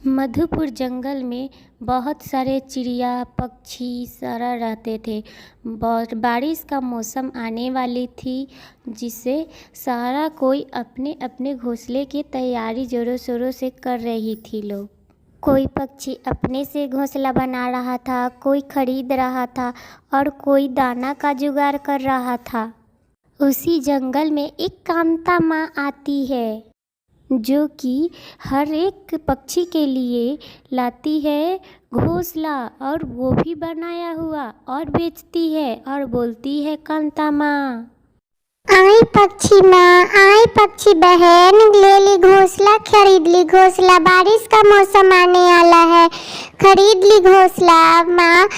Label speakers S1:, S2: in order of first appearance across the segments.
S1: मधुपुर जंगल में बहुत सारे चिड़िया पक्षी सारा रहते थे। बारिश का मौसम आने वाली थी, जिससे सारा कोई अपने अपने घोंसले की तैयारी ज़ोरों शोरों से कर रही थी। लोग कोई पक्षी अपने से घोंसला बना रहा था, कोई खरीद रहा था और कोई दाना का जुगाड़ कर रहा था। उसी जंगल में एक कांता माँ आती है, जो कि हर एक पक्षी के लिए लाती है घोंसला, और वो भी बनाया हुआ, और बेचती है और बोलती है, कांता माँ
S2: आई पक्षी माँ, आई पक्षी बहन, ले ली घोंसला, खरीद ली घोंसला, बारिश का मौसम आने वाला है, खरीद ली घोंसला माँ।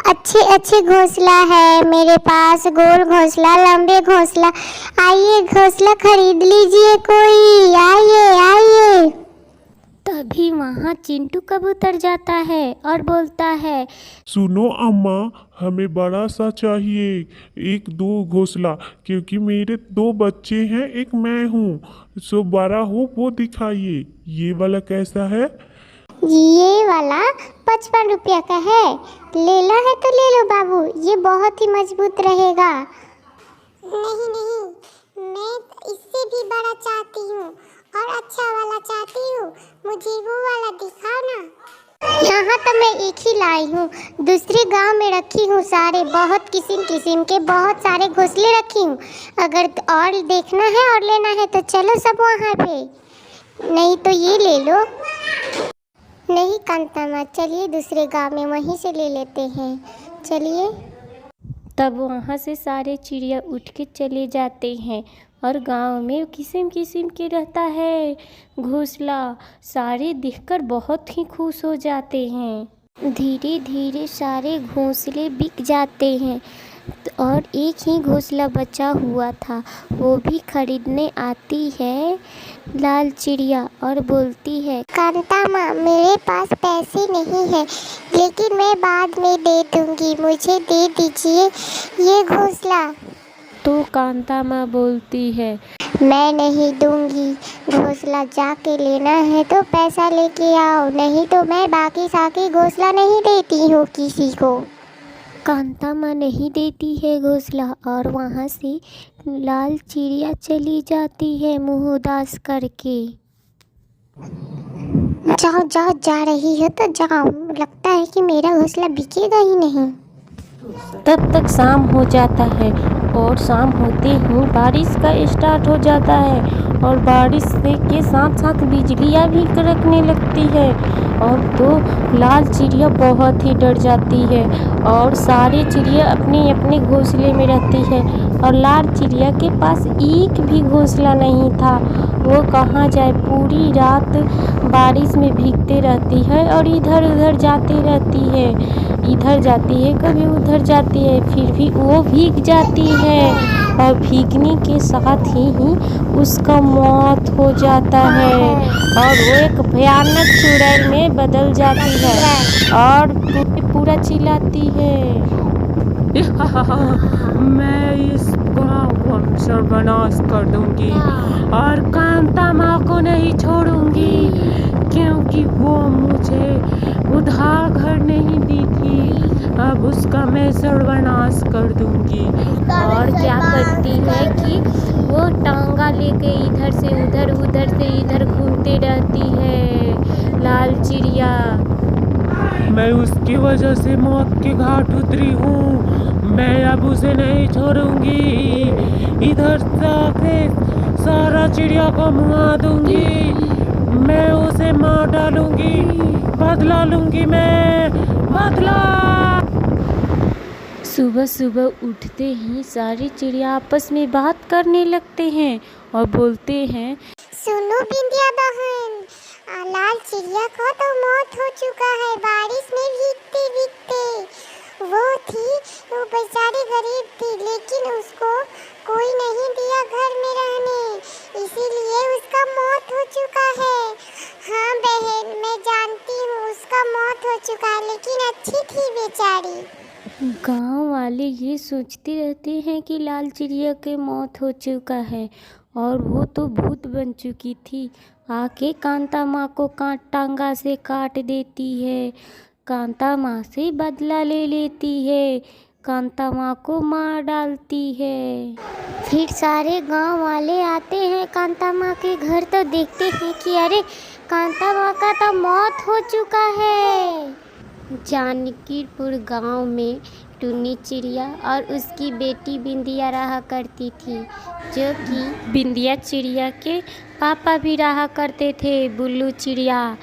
S2: अच्छे अच्छे घोंसला है मेरे पास, गोल घोंसला, लंबे घोंसला, आइए घोंसला खरीद लीजिए कोई, आइए आइए।
S1: तभी वहाँ चिंटू कबूतर जाता है और बोलता है,
S3: सुनो अम्मा, हमें बड़ा सा चाहिए, एक दो घोंसला, क्योंकि मेरे दो बच्चे हैं, एक मैं हूँ। सो बड़ा हो वो दिखाइए। ये वाला कैसा है?
S2: ये वाला 55 रुपया का है, लेना है तो ले लो बाबू, ये बहुत ही मजबूत रहेगा। नहीं नहीं, मैं इससे भी बड़ा चाहती हूँ और अच्छा वाला चाहती हूँ, मुझे वो वाला दिखाओ ना। यहाँ तो मैं एक ही लाई हूँ, दूसरे गांव में रखी हूँ, सारे बहुत किस्म किस्म के बहुत सारे घोंसले रखी हूँ। अगर और देखना है और लेना है तो चलो सब वहाँ पे, नहीं तो ये ले लो। नहीं कांता माँ, चलिए दूसरे गांव में वहीं से ले लेते हैं, चलिए।
S1: तब वहाँ से सारे चिड़िया उठ के चले जाते हैं, और गांव में किस्म किस्म के रहता है घोंसला। सारे देखकर बहुत ही खुश हो जाते हैं। धीरे धीरे सारे घोंसले बिक जाते हैं, और एक ही घोंसला बचा हुआ था। वो भी खरीदने आती है लाल चिड़िया और बोलती है,
S2: कांता माँ, मेरे पास पैसे नहीं है, लेकिन मैं बाद में दे दूंगी, मुझे दे दीजिए ये घोंसला।
S1: तो कांता माँ बोलती है,
S2: मैं नहीं दूंगी घोंसला, जाके लेना है तो पैसा लेके आओ, नहीं तो मैं बाकी साकी घोंसला नहीं देती हूँ किसी को।
S1: कांता माँ नहीं देती है घोंसला, और वहाँ से लाल चिड़िया चली जाती है मुँह उदास करके।
S2: जाओ जाओ, जा रही हो तो जाओ, लगता है कि मेरा घोंसला बिकेगा ही नहीं।
S1: तब तक शाम हो जाता है, और शाम होते ही बारिश का स्टार्ट हो जाता है, और बारिश के साथ साथ बिजलियाँ भी कड़कने लगती है। और तो लाल चिड़िया बहुत ही डर जाती है, और सारे चिड़िया अपने अपने घोंसले में रहती है, और लाल चिड़िया के पास एक भी घोंसला नहीं था। वो कहाँ जाए, पूरी रात बारिश में भीगते रहती है, और इधर उधर जाती रहती है, इधर जाती है कभी उधर जाती है, फिर भी वो भीग जाती है, और भीगने के साथ ही उसका मौत हो जाता है, और वो एक भयानक चुड़ैल में बदल जाती है, और पूरा चिल्लाती है,
S4: मैं इस गांव को सर्वनाश कर दूंगी, और कांता माँ को नहीं छोड़ूंगी, क्योंकि वो मुझे उधार घर नहीं दी थी, अब उसका मैं सर्वनाश कर दूंगी।
S1: और क्या करती है कि वो टांगा लेके इधर से उधर, उधर से इधर घूमती रहती है लाल चिड़िया।
S4: मैं उसकी वजह से मौत के घाट उतरी हूँ, मैं अब उसे नहीं छोड़ूंगी, इधर से सारा चिड़िया को मुआ दूंगी, मैं उसे मार डालूंगी, बदला लूंगी, मैं बदला।
S1: सुबह सुबह उठते ही सारी चिड़िया आपस में बात करने लगते हैं और बोलते हैं,
S2: सुनो बिंदिया बहन, लाल चिड़िया का तो मौत हो चुका है बारिश में भीगते भीगते। वो बेचारी गरीब थी, लेकिन उसको कोई नहीं दिया घर में रहने, इसीलिए उसका मौत हो चुका है। हाँ बहन, मैं जानती हूँ उसका मौत हो चुका है, लेकिन अच्छी थी बेचारी।
S1: गांव वाले ये सोचते रहते हैं कि लाल चिड़िया की मौत हो चुका है, और वो तो भूत बन चुकी थी। आके कांता माँ को टांगा से काट देती है। कांता माँ से बदला ले लेती है, कांता माँ को मार डालती है।
S2: फिर सारे गांव वाले आते हैं कांता माँ के घर, तो देखते हैं कि अरे कांता माँ का तो मौत हो चुका है। जानकीपुर गांव में टुन्नी चिड़िया और उसकी बेटी बिंदिया रहा करती थी, जो कि
S1: बिंदिया चिड़िया के पापा भी रहा करते थे, बुल्लू चिड़िया,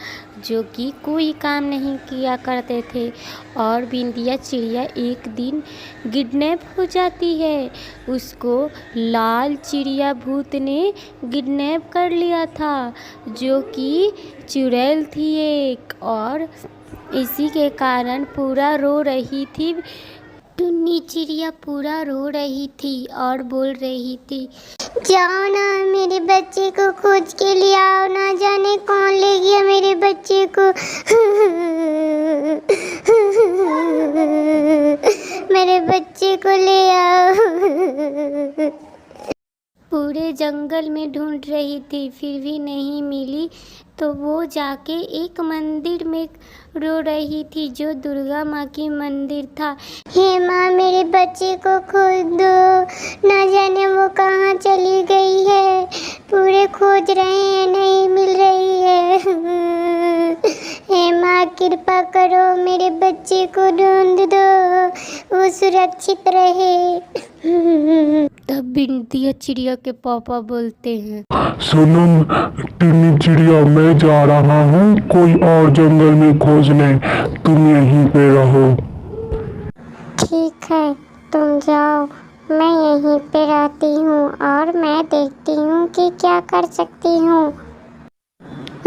S1: जो कि कोई काम नहीं किया करते थे। और बिंदिया चिड़िया एक दिन किडनैप हो जाती है। उसको लाल चिड़िया भूत ने किडनैप कर लिया था, जो कि चुड़ैल थी एक, और इसी के कारण पूरा रो रही थी।
S2: टुन्नी चिड़िया पूरा रो रही थी और बोल रही थी, जाओ ना मेरे बच्चे को खोज के ले आओ, ना जाने कौन ले गया मेरे बच्चे को। मेरे बच्चे को ले आओ। पूरे जंगल में ढूंढ रही थी, फिर भी नहीं मिली, तो वो जाके एक मंदिर में रो रही थी, जो दुर्गा माँ की मंदिर था। हे माँ, मेरे बच्चे को खोज दो, ना जाने वो कहाँ चली गई है। पूरे खोज रहे हैं, नहीं मिल रही है। हे माँ, कृपा करो, मेरे बच्चे को ढूंढ दो, वो सुरक्षित रहे।
S1: तब बिंदिया चिड़िया के पापा बोलते हैं,
S3: सोनम, टुन्नी चिड़िया, मैं जा रहा हूँ कोई और जंगल में खोजने, तुम यहीं पे रहो।
S2: ठीक है, तुम जाओ, मैं यहीं पे रहती हूँ और मैं देखती हूँ कि क्या कर सकती हूँ।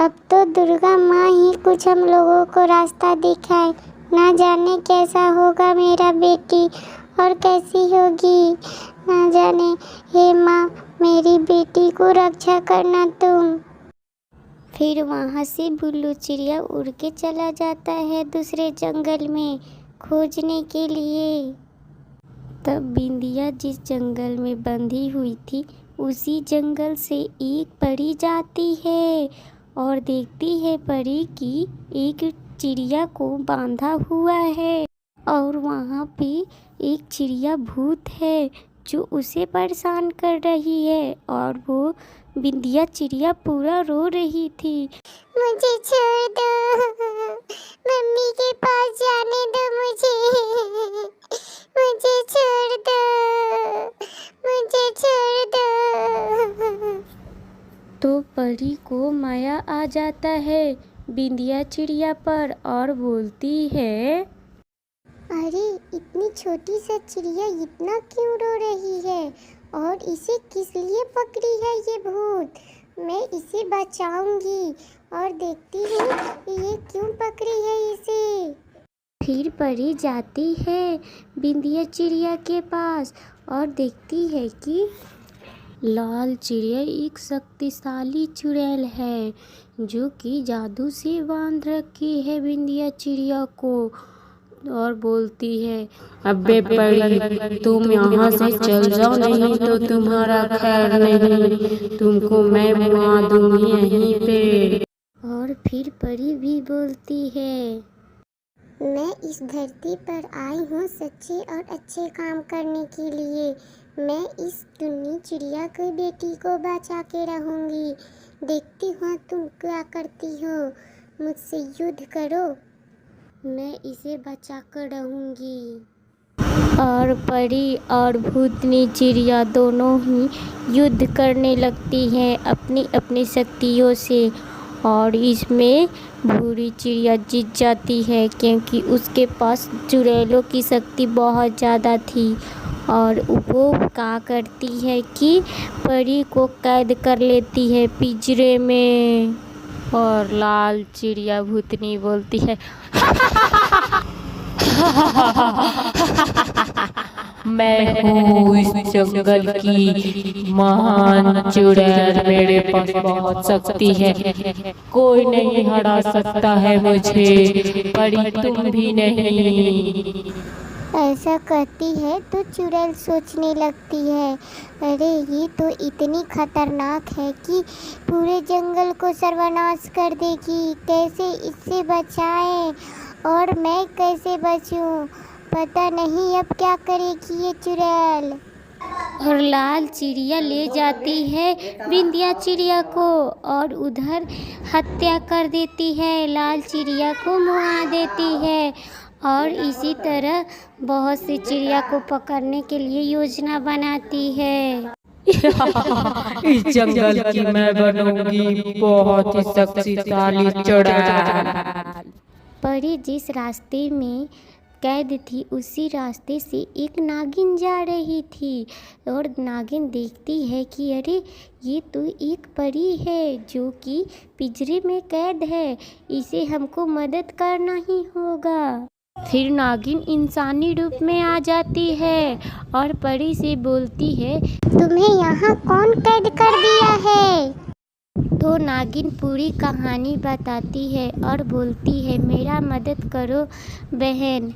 S2: अब तो दुर्गा माँ ही कुछ हम लोगों को रास्ता दिखाए, ना जाने कैसा होगा मेरा बेटी और कैसी होगी, ना जाने। हे माँ, मेरी बेटी को रक्षा करना तुम। फिर वहाँ से बुल्लू चिड़िया उड़ के चला जाता है दूसरे जंगल में खोजने के लिए।
S1: तब बिंदिया जिस जंगल में बंधी हुई थी, उसी जंगल से एक परी जाती है और देखती है परी की एक चिड़िया को बांधा हुआ है, और वहाँ पे एक चिड़िया भूत है जो उसे परेशान कर रही है। और वो बिंदिया चिड़िया पूरा रो रही थी।
S2: मुझे छोड़ दो, मम्मी के पास जाने दो मुझे। मुझे छोड़ दो, मुझे छोड़ दो।
S1: तो परी को माया आ जाता है बिंदिया चिड़िया पर और बोलती है,
S2: अरे इतनी छोटी सा चिड़िया इतना क्यों रो रही है, और इसे किस लिए पकड़ी है ये भूत। मैं इसे बचाऊंगी और देखती हूँ ये क्यों पकड़ी है इसे।
S1: फिर परी जाती है बिंदिया चिड़िया के पास और देखती है कि लाल चिड़िया एक शक्तिशाली चुड़ैल है, जो कि जादू से बांध रखी है बिंदिया चिड़िया को, और बोलती है,
S4: अबे परी, तुम यहाँ से चल जाओ, नहीं तो तुम्हारा खैर नहीं, तुमको मैं मार दूंगी यहीं पे।
S2: और फिर परी भी बोलती है, मैं इस धरती पर आई हूँ सच्चे और अच्छे काम करने के लिए। मैं इस टुन्नी चिड़िया की बेटी को बचा के रहूँगी। देखती हूँ तुम क्या करती हो, मुझसे युद्ध करो, मैं इसे बचा कर रहूँगी।
S1: और परी और भूतनी चिड़िया दोनों ही युद्ध करने लगती हैं अपनी अपनी शक्तियों से, और इसमें भूरी चिड़िया जीत जाती है, क्योंकि उसके पास चुड़ैलों की शक्ति बहुत ज़्यादा थी। और वो क्या करती है कि परी को कैद कर लेती है पिंजरे में। और लाल चिड़िया भूतनी बोलती है,
S4: मैं हूँ इस जंगल की महान चुड़ैल, मेरे पास बहुत शक्ति है, कोई नहीं हरा सकता है मुझे, परी तुम भी नहीं।
S2: ऐसा कहती है तो चुड़ैल सोचने लगती है, अरे ये तो इतनी खतरनाक है कि पूरे जंगल को सर्वनाश कर देगी। कैसे इससे बचाएं और मैं कैसे बचूं? पता नहीं अब क्या करेगी ये चुड़ैल।
S1: और लाल चिड़िया ले जाती है बिंदिया चिड़िया को और उधर हत्या कर देती है, लाल चिड़िया को मुआ देती है। और इसी तरह बहुत सी चिड़िया को पकड़ने के लिए योजना बनाती है।
S4: इस जंगल की मैं बनूंगी बहुत ही शक्तिशाली चुड़ैल।
S1: परी जिस रास्ते में कैद थी उसी रास्ते से एक नागिन जा रही थी और नागिन देखती है कि अरे ये तो एक परी है जो कि पिंजरे में कैद है, इसे हमको मदद करना ही होगा। फिर नागिन इंसानी रूप में आ जाती है और परी से बोलती है,
S2: तुम्हें यहाँ कौन कैद कर दिया है?
S1: तो नागिन पूरी कहानी बताती है और बोलती है, मेरा मदद करो बहन।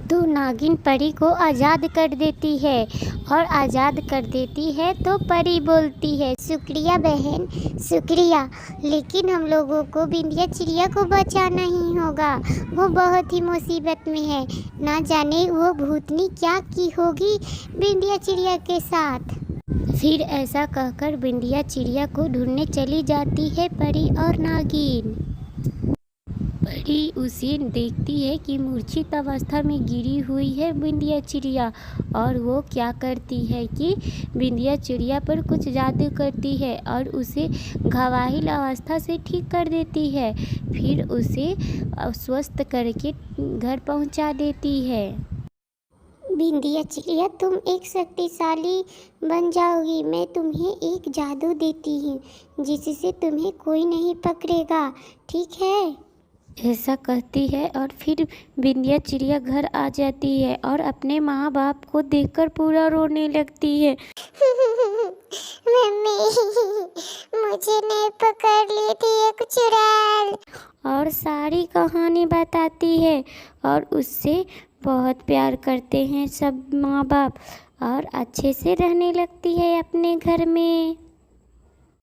S1: तो नागिन परी को आज़ाद कर देती है और आज़ाद कर देती है तो परी बोलती है,
S2: शुक्रिया बहन, शुक्रिया, लेकिन हम लोगों को बिंदिया चिड़िया को बचाना ही होगा। वो बहुत ही मुसीबत में है, ना जाने वो भूतनी क्या की होगी बिंदिया चिड़िया के साथ।
S1: फिर ऐसा कहकर बिंदिया चिड़िया को ढूंढने चली जाती है परी और नागिन। परी उसे देखती है कि मूर्छित अवस्था में गिरी हुई है बिंदिया चिड़िया और वो क्या करती है कि बिंदिया चिड़िया पर कुछ जादू करती है और उसे घायल अवस्था से ठीक कर देती है। फिर उसे स्वस्थ करके घर पहुंचा देती है।
S2: बिंदिया चिड़िया, तुम एक शक्तिशाली बन जाओगी। मैं तुम्हें एक जादू देती हूँ जिससे तुम्हें कोई नहीं पकड़ेगा, ठीक है?
S1: ऐसा कहती है और फिर बिंदिया चिड़िया घर आ जाती है और अपने माँ बाप को देखकर पूरा रोने लगती है।
S2: मम्मी, मुझे नहीं पकड़ ली थी एक चुड़ैल।
S1: और सारी कहानी बताती है और उससे बहुत प्यार करते हैं सब माँ बाप और अच्छे से रहने लगती है अपने घर में।